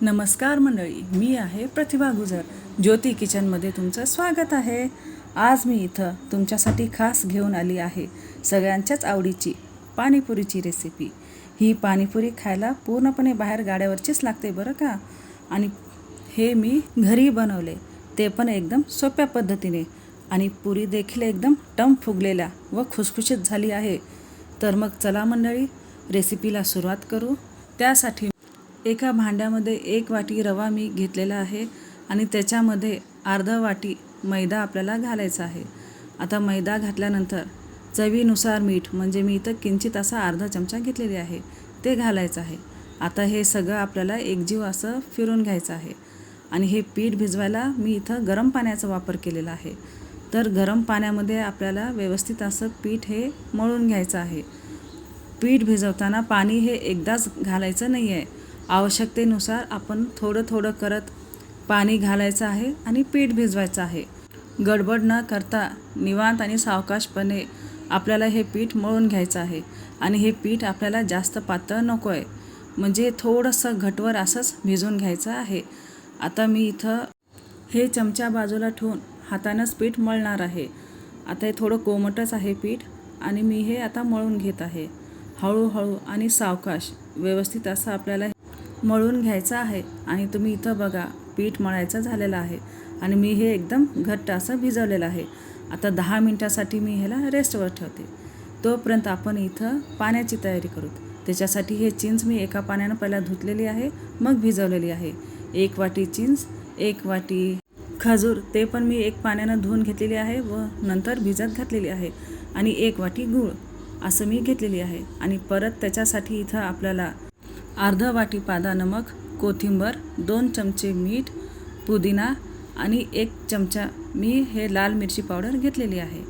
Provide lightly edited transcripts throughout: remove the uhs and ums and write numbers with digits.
नमस्कार मंडळी, मी आहे प्रतिभा गुजर. ज्योती किचनमध्ये तुमचं स्वागत आहे. आज मी इथं तुमच्यासाठी खास घेऊन आली आहे सगळ्यांच्याच आवडीची पाणीपुरीची रेसिपी. ही पाणीपुरी खायला पूर्णपणे बाहेर गाड्यावरचीच लागते बरं का. आणि हे मी घरी बनवले, ते पण एकदम सोप्या पद्धतीने. आणि पुरी देखील एकदम टम फुगलेल्या व खुसखुशीत झाली आहे. तर मग चला मंडळी, रेसिपीला सुरुवात करू. त्यासाठी एका भांड्यामध्ये 1 वाटी रवा मी घेतलेला आहे आणि त्याच्यामध्ये अर्धा वाटी मैदा आपल्याला घालायचा आहे. आता मैदा घातल्यानंतर चवीनुसार मीठ, म्हणजे मी इथं किंचित असा अर्धा चमचा घेतलेली आहे, ते घालायचं आहे. आता हे सगळं आपल्याला एकजीव असं फिरून घ्यायचं आहे. आणि हे पीठ भिजवायला मी इथं गरम पाण्याचा वापर केलेला आहे. तर गरम पाण्यामध्ये आपल्याला व्यवस्थित असं पीठ हे मळून घ्यायचं आहे. पीठ भिजवताना पाणी हे एकदाच घालायचं नाही आहे. आवश्यकतेनुसार आपण थोडं थोडं करत पाणी घालायचं आहे आणि पीठ भिजवायचं आहे. गडबड न करता निवांत आणि सावकाशपणे आपल्याला हे पीठ मळून घ्यायचं आहे. आणि हे पीठ आपल्याला जास्त पातळ नको आहे, म्हणजे थोडंसं घटवर असंच भिजवून घ्यायचं आहे. आता मी इथं हे चमचा बाजूला ठेवून हातानंच पीठ मळणार आहे. आता हे थोडं कोमटच आहे पीठ आणि मी हे आता मळून घेत आहे. हळूहळू आणि सावकाश व्यवस्थित असं आपल्याला मळून घ्यायचं आहे. आणि तुम्ही इथं बघा, पीठ मळायचं झालेलं आहे आणि मी हे एकदम घट्ट असं भिजवलेलं आहे. आता 10 मिनटासाठी मी ह्याला रेस्टवर ठेवते. तोपर्यंत आपण इथं पाण्याची तयारी करू. त्याच्यासाठी हे चिंच मी एका पाण्यानं पहिला धुतलेली आहे, मग भिजवलेली आहे. 1 वाटी चिंच, 1 वाटी खजूर, ते पण मी 1 पाण्यानं धुवून घेतलेली आहे व नंतर भिजत घातलेली आहे. आणि 1 वाटी गूळ असं मी घेतलेली आहे. आणि परत त्याच्यासाठी इथं आपल्याला अर्धा वाटी पादा नमक, कोथिंबर, 2 चमचे मीठ, पुदिना आणि 1 चमचा मी हे लाल मिरची पावडर घेतलेली आहे.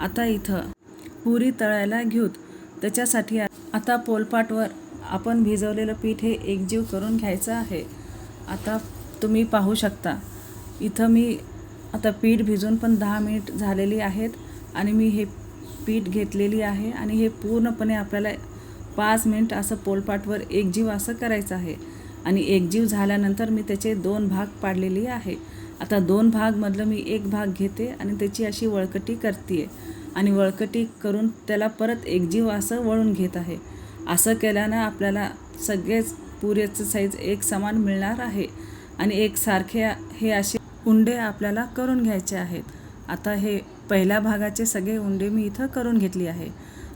आता इथं पुरी तळायला घेऊत. त्याच्यासाठी आता पोलपाटवर आपण भिजवलेलं पीठ हे एकजीव करून घ्यायचं आहे. आता तुम्ही पाहू शकता, इथं मी आता पीठ भिजून पण 10 मिनिट झालेली आहेत आणि मी हे पीठ घेतलेली आहे. आणि हे पूर्णपणे आपल्याला 5 मिनिट असं पोलपाटवर एकजीव असं करायचं आहे. आणि एकजीव झाल्यानंतर मी त्याचे 2 भाग पाडलेले आहे. आता 2 भागमधलं मी 1 भाग घेते आणि त्याची अशी वळकटी करते आणि वळकटी करून त्याला परत एकजीव असं वळून घेत आहे. असं केल्यानं आपल्याला सगळेच पुरीचं साईज एक समान मिळणार आहे आणि एकसारखे हे असे उंडे आपल्याला करून घ्यायचे आहेत. आता हे पहिल्या भागाचे सगळे उंडे मी इथं करून घेतली आहे.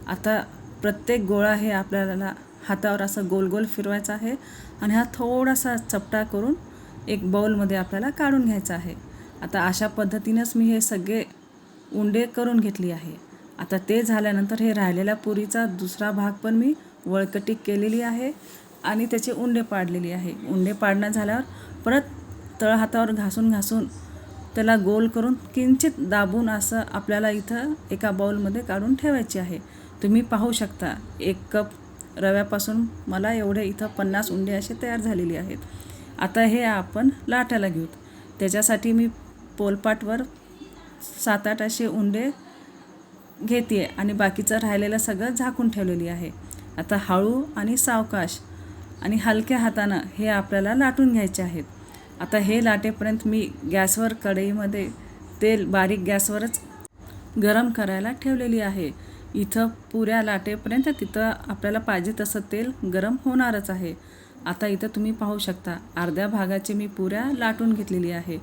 आता प्रत्येक गोळा हे आपल्याला हातावर असं गोल गोल फिरवायचा आहे आणि हा थोडासा चपटा करून एक बाउलमध्ये आपल्याला काढून घ्यायचा आहे. आता अशा पद्धतीनंच मी हे सगळे उंडे करून घेतली आहे. आता ते झाल्यानंतर हे राहिलेल्या पुरीचा दुसरा भाग पण मी वळकटी केलेली आहे आणि त्याचे उंडे पाडलेली आहे. उंडे पाडणं झाल्यावर परत तळहातावर घासून घासून त्याला गोल करून किंचित दाबून असं आपल्याला इथं एका बाउलमध्ये काढून ठेवायचे आहे. तुम्ही पाहू शकता, 1 कप रव्यापासून मला एवढे इथं 50 उंडे असे तयार झालेले आहेत. आता हे आपण लाटायला घेऊ. त्याच्यासाठी मी पोलपाटवर 7-8 असे उंडे घेते आणि बाकीचं राहिलेलं सगळं झाकून ठेवलेली आहे. आता हळू आणि सावकाश आणि हलक्या हातानं हे आपल्याला लाटून घ्यायचे आहेत. आता हे लाटेपर्यंत मी गॅसवर कढईमध्ये तेल बारीक गॅसवरच गरम करायला ठेवलेली आहे. इथं पुऱ्या लाटेपर्यंत तिथं आपल्याला पाहिजे तसं तेल गरम होणारच आहे. आता इथं तुम्ही पाहू शकता, अर्ध्या भागाचे मी पुऱ्या लाटून घेतलेली आहे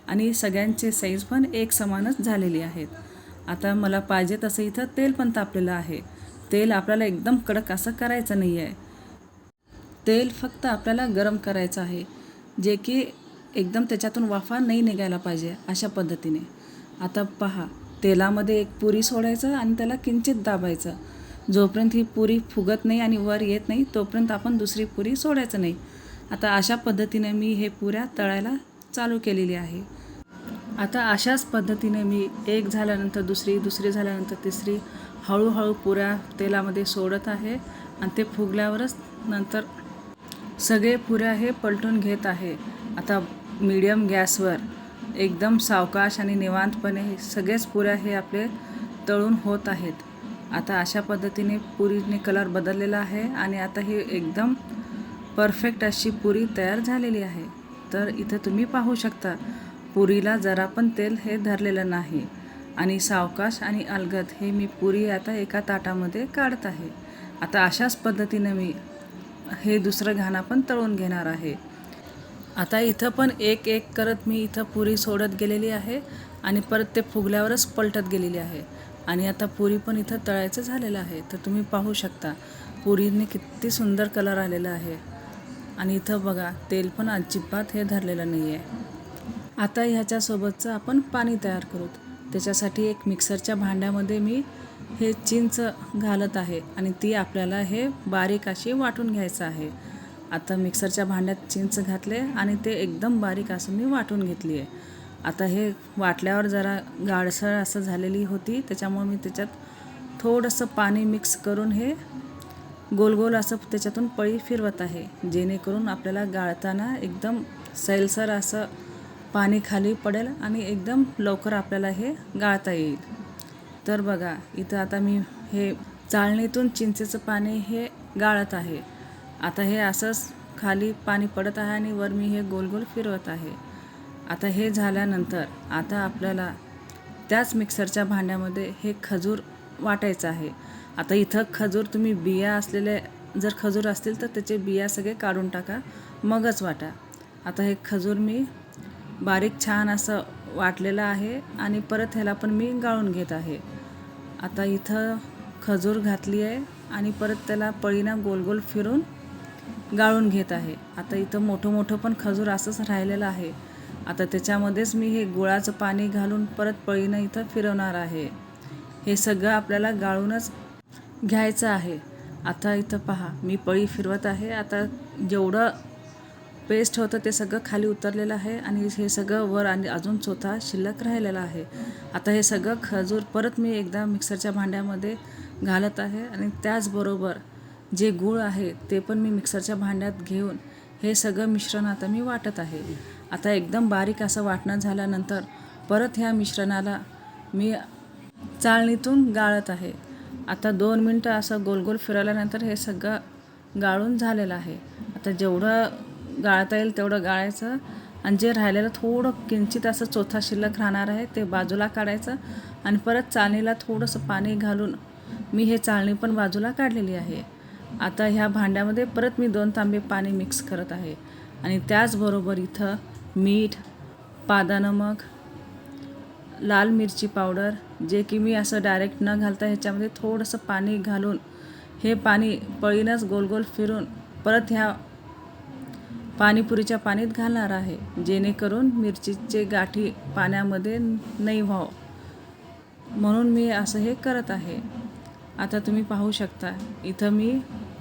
आणि सगळ्यांचे साईज पण एक समानच झालेली आहेत. आता मला पाहिजे तसं इथं तेल पण तापलेलं आहे. तेल आपल्याला एकदम कडक असं करायचं नाही आहे. तेल फक्त आपल्याला गरम करायचं आहे, जे की एकदम त्याच्यातून वाफा नाही निघायला पाहिजे अशा पद्धतीने. आता पहा, तेलामध्ये एक पुरी सोडायचं आणि त्याला किंचित दाबायचं. जोपर्यंत ही पुरी फुगत नाही आणि वर येत नाही तोपर्यंत आपण दुसरी पुरी सोडायचं नाही. आता अशा पद्धतीने मी हे पुऱ्या तळायला चालू केलेली आहे. आता अशाच पद्धतीने मी एक झाल्यानंतर दुसरी, दुसरी झाल्यानंतर तिसरी हळूहळू पुऱ्या तेलामध्ये सोडत आहे आणि ते फुगल्यावरच नंतर सगळे पुऱ्या हे पलटून घेत आहे. आता मीडियम गॅसवर एकदम सावकाश आणि निवांतपणे सगळेच पुऱ्या हे आपले तळून होत आहेत. आता अशा पद्धतीने पुरीने कलर बदललेला आहे आणि आता हे एकदम परफेक्ट अशी पुरी तयार झालेली आहे। तर इथं तुम्ही पाहू शकता पुरीला जरा पण तेल हे धरलेलं नाही आणि सावकाश आणि अलगद हे मी पुरी आता एका ताटामध्ये काढत आहे। आता अशाच पद्धतीने मी हे दुसरं घाणा पण तळून घेणार आहे। आता इथं पण एक एक करत मी इथं पुरी सोडत गेलेली आहे आणि परत ते फुगल्यावरच पलटत गेलेली आहे आणि आता पुरी पण इथं तळायचं झालेलं आहे। तर तुम्ही पाहू शकता पुरीने किती सुंदर कलर आलेला आहे आणि इथं बघा तेल पण अजिबात हे धरलेलं नाही आहे। आता ह्याच्यासोबतचं आपण पाणी तयार करू। त्याच्यासाठी एक मिक्सरच्या भांड्यामध्ये मी हे चिंच घालत आहे आणि ती आपल्याला हे बारीक अशी वाटून घ्यायचं आहे। आता मिक्सरच्या भांड्यात चिंच घातले आणि ते एकदम बारीक असं मी वाटून घेतली आहे। आता हे वाटल्यावर जरा गाळसर असं झालेली होती, त्याच्यामुळे मी त्याच्यात थोडंसं पाणी मिक्स करून हे गोल गोल असं त्याच्यातून पळी फिरवत आहे, जेणेकरून आपल्याला गाळताना एकदम सैलसर असं पाणी खाली पडेल आणि एकदम लवकर आपल्याला हे गाळता येईल। तर बघा इथं आता मी हे चाळणीतून चिंचेचं पाणी हे गाळत आहे। आता हे असंच खाली पाणी पडत आहे आणि वर मी हे गोल गोल फिरवत आहे। आता हे झाल्यानंतर आता आपल्याला त्याच मिक्सरच्या भांड्यामध्ये हे खजूर वाटायचं आहे। आता इथं खजूर तुम्ही बिया असलेले जर खजूर असतील तर त्याचे बिया सगळे काढून टाका, मगच वाटा। आता हे खजूर मी बारीक छान असं वाटलेलं आहे आणि परत ह्याला पण मी गाळून घेत आहे। आता इथं खजूर घातली आहे आणि परत त्याला पळीनं गोल गोल फिरून गाळून घेत आहे। आता इथं मोठं मोठं पण खजूर असंच राहिलेलं आहे। आता त्याच्यामध्येच मी हे गुळाचं पाणी घालून परत पळीनं इथं फिरवणार आहे। हे सगळं आपल्याला गाळूनच घ्यायचं आहे। आता इथं पहा मी पळी फिरवत आहे। आता जेवढं पेस्ट होतं ते सगळं खाली उतरलेलं आहे आणि हे सगळं वर आणि अजून चोथा शिल्लक राहिलेला आहे। आता हे सगळं खजूर परत मी एकदा मिक्सरच्या भांड्यामध्ये घालत आहे आणि त्याचबरोबर जे गूळ आहे ते पण मी मिक्सरच्या भांड्यात घेऊन हे सगळं मिश्रण आता मी वाटत आहे। आता एकदम बारीक असं वाटणं झाल्यानंतर परत ह्या मिश्रणाला मी चाळणीतून गाळत आहे। आता 2 मिनटं असं गोल गोल फिरवल्यानंतर हे सगळं गाळून झालेलं आहे। आता जेवढं गाळता येईल तेवढं गाळायचं आणि जे राहिलेलं थोडं किंचित असं चोथा शिल्लक राहणार आहे ते बाजूला काढायचं आणि परत चाळणीला थोडंसं पाणी घालून मी हे चाळणी पण बाजूला काढलेली आहे। आता ह्या भांड्यामध्ये परत मी 2 तांबे पाणी मिक्स करत आहे आणि त्याचबरोबर इथं मीठ, पादानमक, लाल मिरची पावडर जे की मी असं डायरेक्ट न घालता ह्याच्यामध्ये थोडंसं पाणी घालून हे पाणी पळीनंच गोल गोल फिरून परत ह्या पाणीपुरीच्या पाणीत घालणार आहे, जेणेकरून मिरचीचे गाठी पाण्यामध्ये नाही व्हावं, म्हणून मी असं हे करत आहे। आता तुम्ही पाहू शकता इथं मी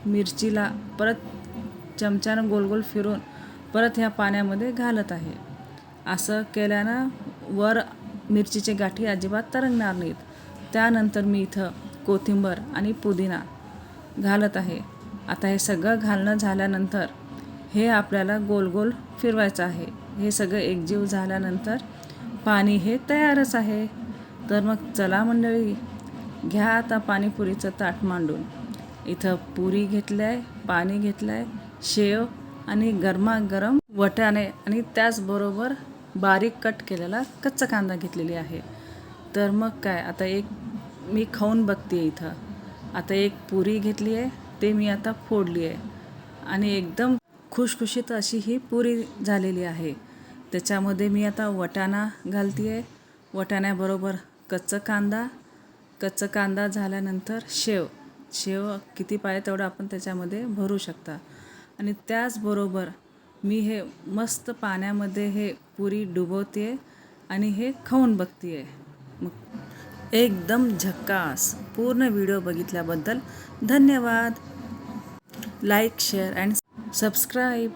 मिरचीला परत चमच्यानं गोल गोल फिरून परत ह्या पाण्यामध्ये घालत आहे। असं केल्यानं वर मिरचीचे गाठी अजिबात तरंगणार नाहीत। त्यानंतर मी इथं कोथिंबीर आणि पुदिना घालत आहे। आता हे सगळं घालणं झाल्यानंतर हे आपल्याला गोल गोल फिरवायचं आहे। हे सगळं एकजीव झाल्यानंतर पाणी हे तयारच आहे। तर मग चला मंडळी, घ्या आता पाणीपुरीचं ताट मांडून। इथं पुरी घेतली आहे, पाणी घेतलं आहे, शेव आणि गरमागरम वटाणे आणि त्याचबरोबर बारीक कट केलेला कच्चा कांदा घेतलेली आहे। तर मग काय आता एक मी खाऊन बघते इथं। आता एक पुरी घेतली आहे, ते मी आता फोडली आहे आणि एकदम खुशखुशीत अशी ही पुरी झालेली आहे। त्याच्यामध्ये मी आता वटाणा घालते आहे, वटाण्याबरोबर कच्चा कांदा झाल्यानंतर शेव किती पाहिजे तेवढं आपण त्याच्यामध्ये भरू शकता आणि त्याचबरोबर मी हे मस्त पाण्यामध्ये हे पुरी डुबवते आणि हे खाऊन बघते। मग एकदम झक्कास। पूर्ण व्हिडिओ बघितल्याबद्दल धन्यवाद। Like, share and subscribe.